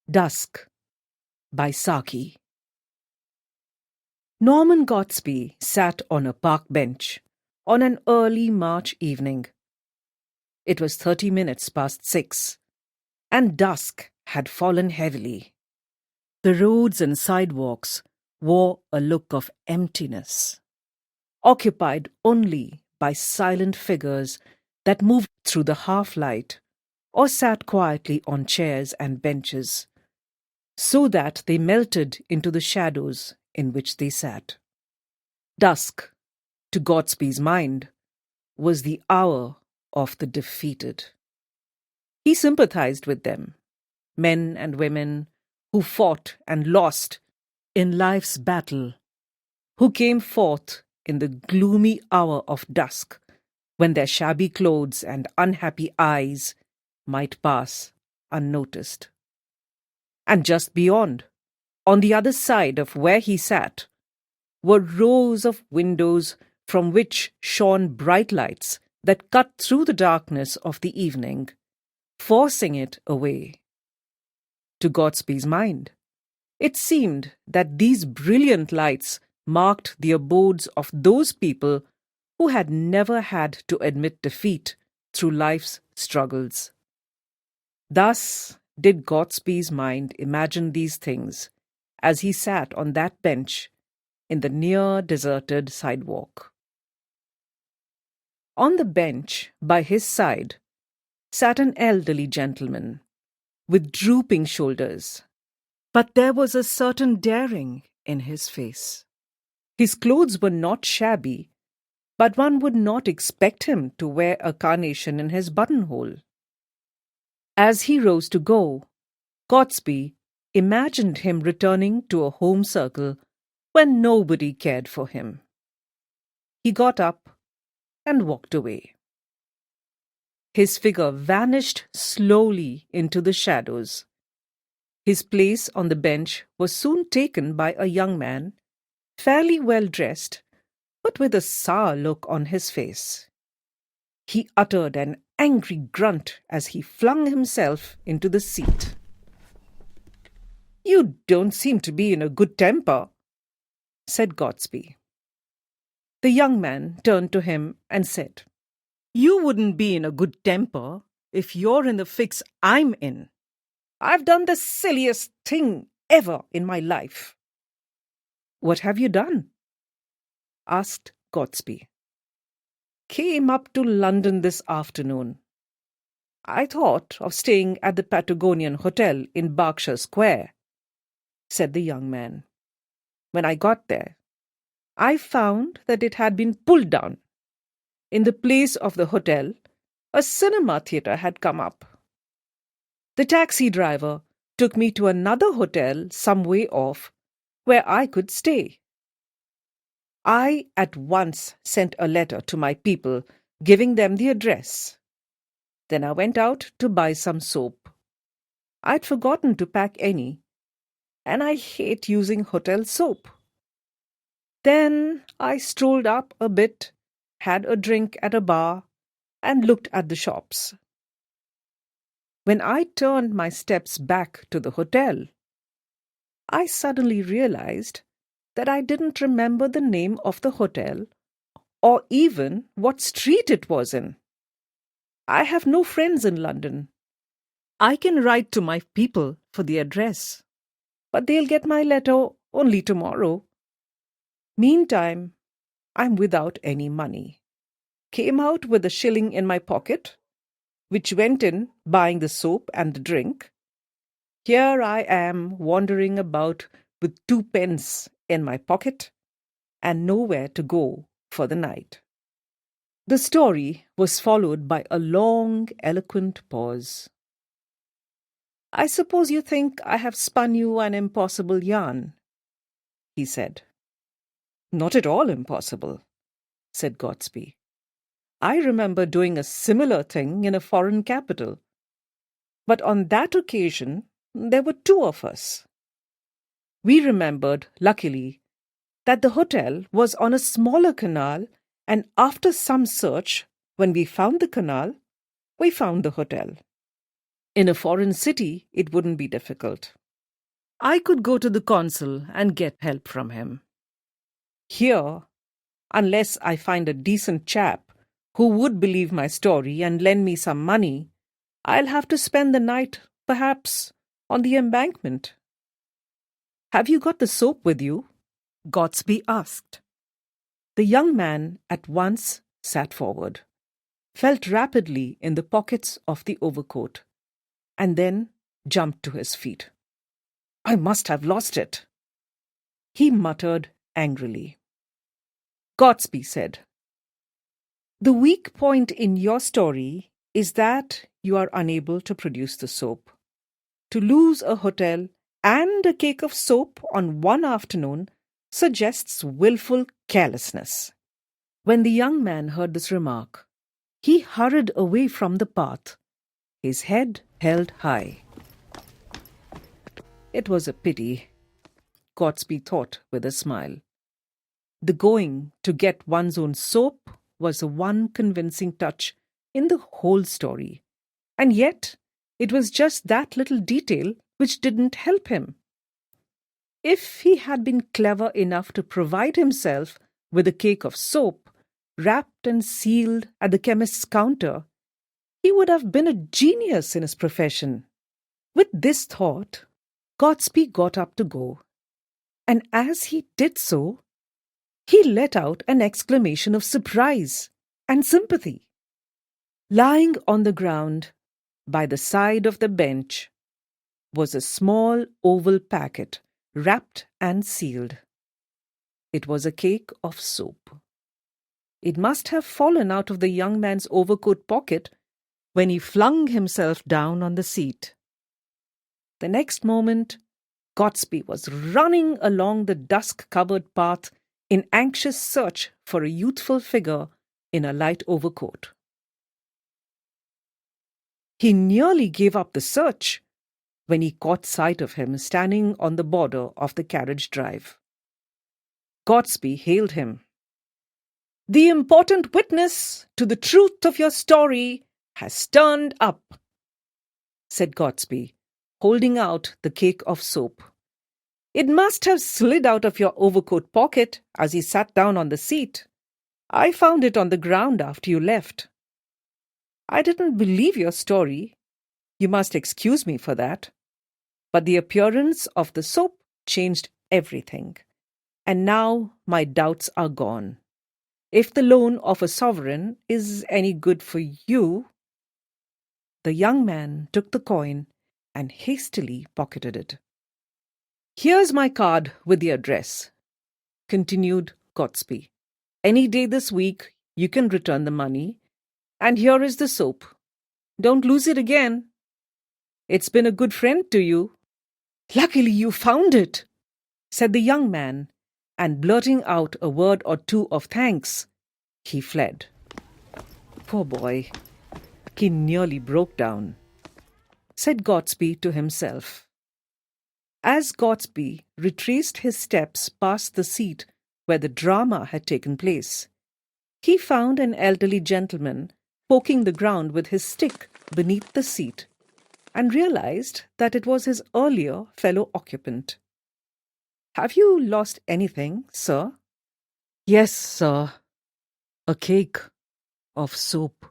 Dusk by Saki. Norman Gotsby sat on a park bench on an early March evening. It was 30 minutes past 6, and dusk had fallen heavily. The roads and sidewalks wore a look of emptiness, occupied only by silent figures that moved through the half-light or sat quietly on chairs and benches, so that they melted into the shadows in which they sat. Dusk, to Godsby's mind, was the hour of the defeated. He sympathized with them, men and women who fought and lost in life's battle, who came forth in the gloomy hour of dusk when their shabby clothes and unhappy eyes might pass unnoticed. And just beyond, on the other side of where he sat, were rows of windows from which shone bright lights that cut through the darkness of the evening, forcing it away. To Godsby's mind, it seemed that these brilliant lights marked the abodes of those people who had never had to admit defeat through life's struggles. Thus did Godsby's mind imagine these things as he sat on that bench in the near-deserted sidewalk. On the bench by his side sat an elderly gentleman with drooping shoulders, but there was a certain daring in his face. His clothes were not shabby, but one would not expect him to wear a carnation in his buttonhole. As he rose to go, Godsby imagined him returning to a home circle when nobody cared for him. He got up and walked away. His figure vanished slowly into the shadows. His place on the bench was soon taken by a young man, fairly well dressed, but with a sour look on his face. He uttered an angry grunt as he flung himself into the seat. "You don't seem to be in a good temper," said Godsby. The young man turned to him and said, "You wouldn't be in a good temper if you're in the fix I'm in. I've done the silliest thing ever in my life." "What have you done?" asked Godsby. "Came up to London this afternoon. I thought of staying at the Patagonian Hotel in Berkshire Square," said the young man. "When I got there, I found that it had been pulled down. In the place of the hotel, a cinema theatre had come up. The taxi driver took me to another hotel some way off where I could stay. I at once sent a letter to my people giving them the address. Then I went out to buy some soap. I'd forgotten to pack any, and I hate using hotel soap. Then I strolled up a bit, had a drink at a bar, and looked at the shops. When I turned my steps back to the hotel, I suddenly realized that I didn't remember the name of the hotel or even what street it was in. I have no friends in London. I can write to my people for the address, but they'll get my letter only tomorrow. Meantime, I'm without any money. Came out with a shilling in my pocket, which went in buying the soap and the drink. Here I am wandering about with 2 pence in my pocket and nowhere to go for the night." The story was followed by a long, eloquent pause. "I suppose you think I have spun you an impossible yarn," he said. "Not at all impossible," said Godsby. "I remember doing a similar thing in a foreign capital. But on that occasion, there were 2 of us. We remembered, luckily, that the hotel was on a smaller canal, and after some search, when we found the canal, we found the hotel. In a foreign city, it wouldn't be difficult. I could go to the consul and get help from him. Here, unless I find a decent chap who would believe my story and lend me some money, I'll have to spend the night, perhaps, on the embankment. Have you got the soap with you? Gotsby asked. The young man at once sat forward, felt rapidly in the pockets of the overcoat, and then jumped to his feet. I must have lost it, he muttered angrily. Gotsby said, The weak point in your story is that you are unable to produce the soap. To lose a hotel and a cake of soap on one afternoon suggests willful carelessness. When the young man heard this remark, he hurried away from the path, his head held high. It was a pity, Gotsby thought with a smile. The going to get one's own soap was the one convincing touch in the whole story, and yet it was just that little detail which didn't help him. If he had been clever enough to provide himself with a cake of soap, wrapped and sealed at the chemist's counter, he would have been a genius in his profession. With this thought, Gotsby got up to go, and as he did so, he let out an exclamation of surprise and sympathy. Lying on the ground, by the side of the bench, was a small oval packet, wrapped and sealed. It was a cake of soap. It must have fallen out of the young man's overcoat pocket when he flung himself down on the seat. The next moment, Gotsby was running along the dusk-covered path in anxious search for a youthful figure in a light overcoat. He nearly gave up the search when he caught sight of him standing on the border of the carriage drive. Gotsby hailed him. The important witness to the truth of your story has turned up, said Gotsby, holding out the cake of soap. It must have slid out of your overcoat pocket as you sat down on the seat. I found it on the ground after you left. I didn't believe your story. You must excuse me for that. But the appearance of the soap changed everything. And now my doubts are gone. If the loan of a sovereign is any good for you... The young man took the coin and hastily pocketed it. Here's my card with the address, continued Gotsby. Any day this week you can return the money, and here is the soap. Don't lose it again. It's been a good friend to you. Luckily you found it, said the young man, and blurting out a word or two of thanks, he fled. Poor boy, he nearly broke down, said Gotsby to himself. As Gotsby retraced his steps past the seat where the drama had taken place, he found an elderly gentleman poking the ground with his stick beneath the seat, and realized that it was his earlier fellow occupant. Have you lost anything, sir? Yes, sir. A cake of soap.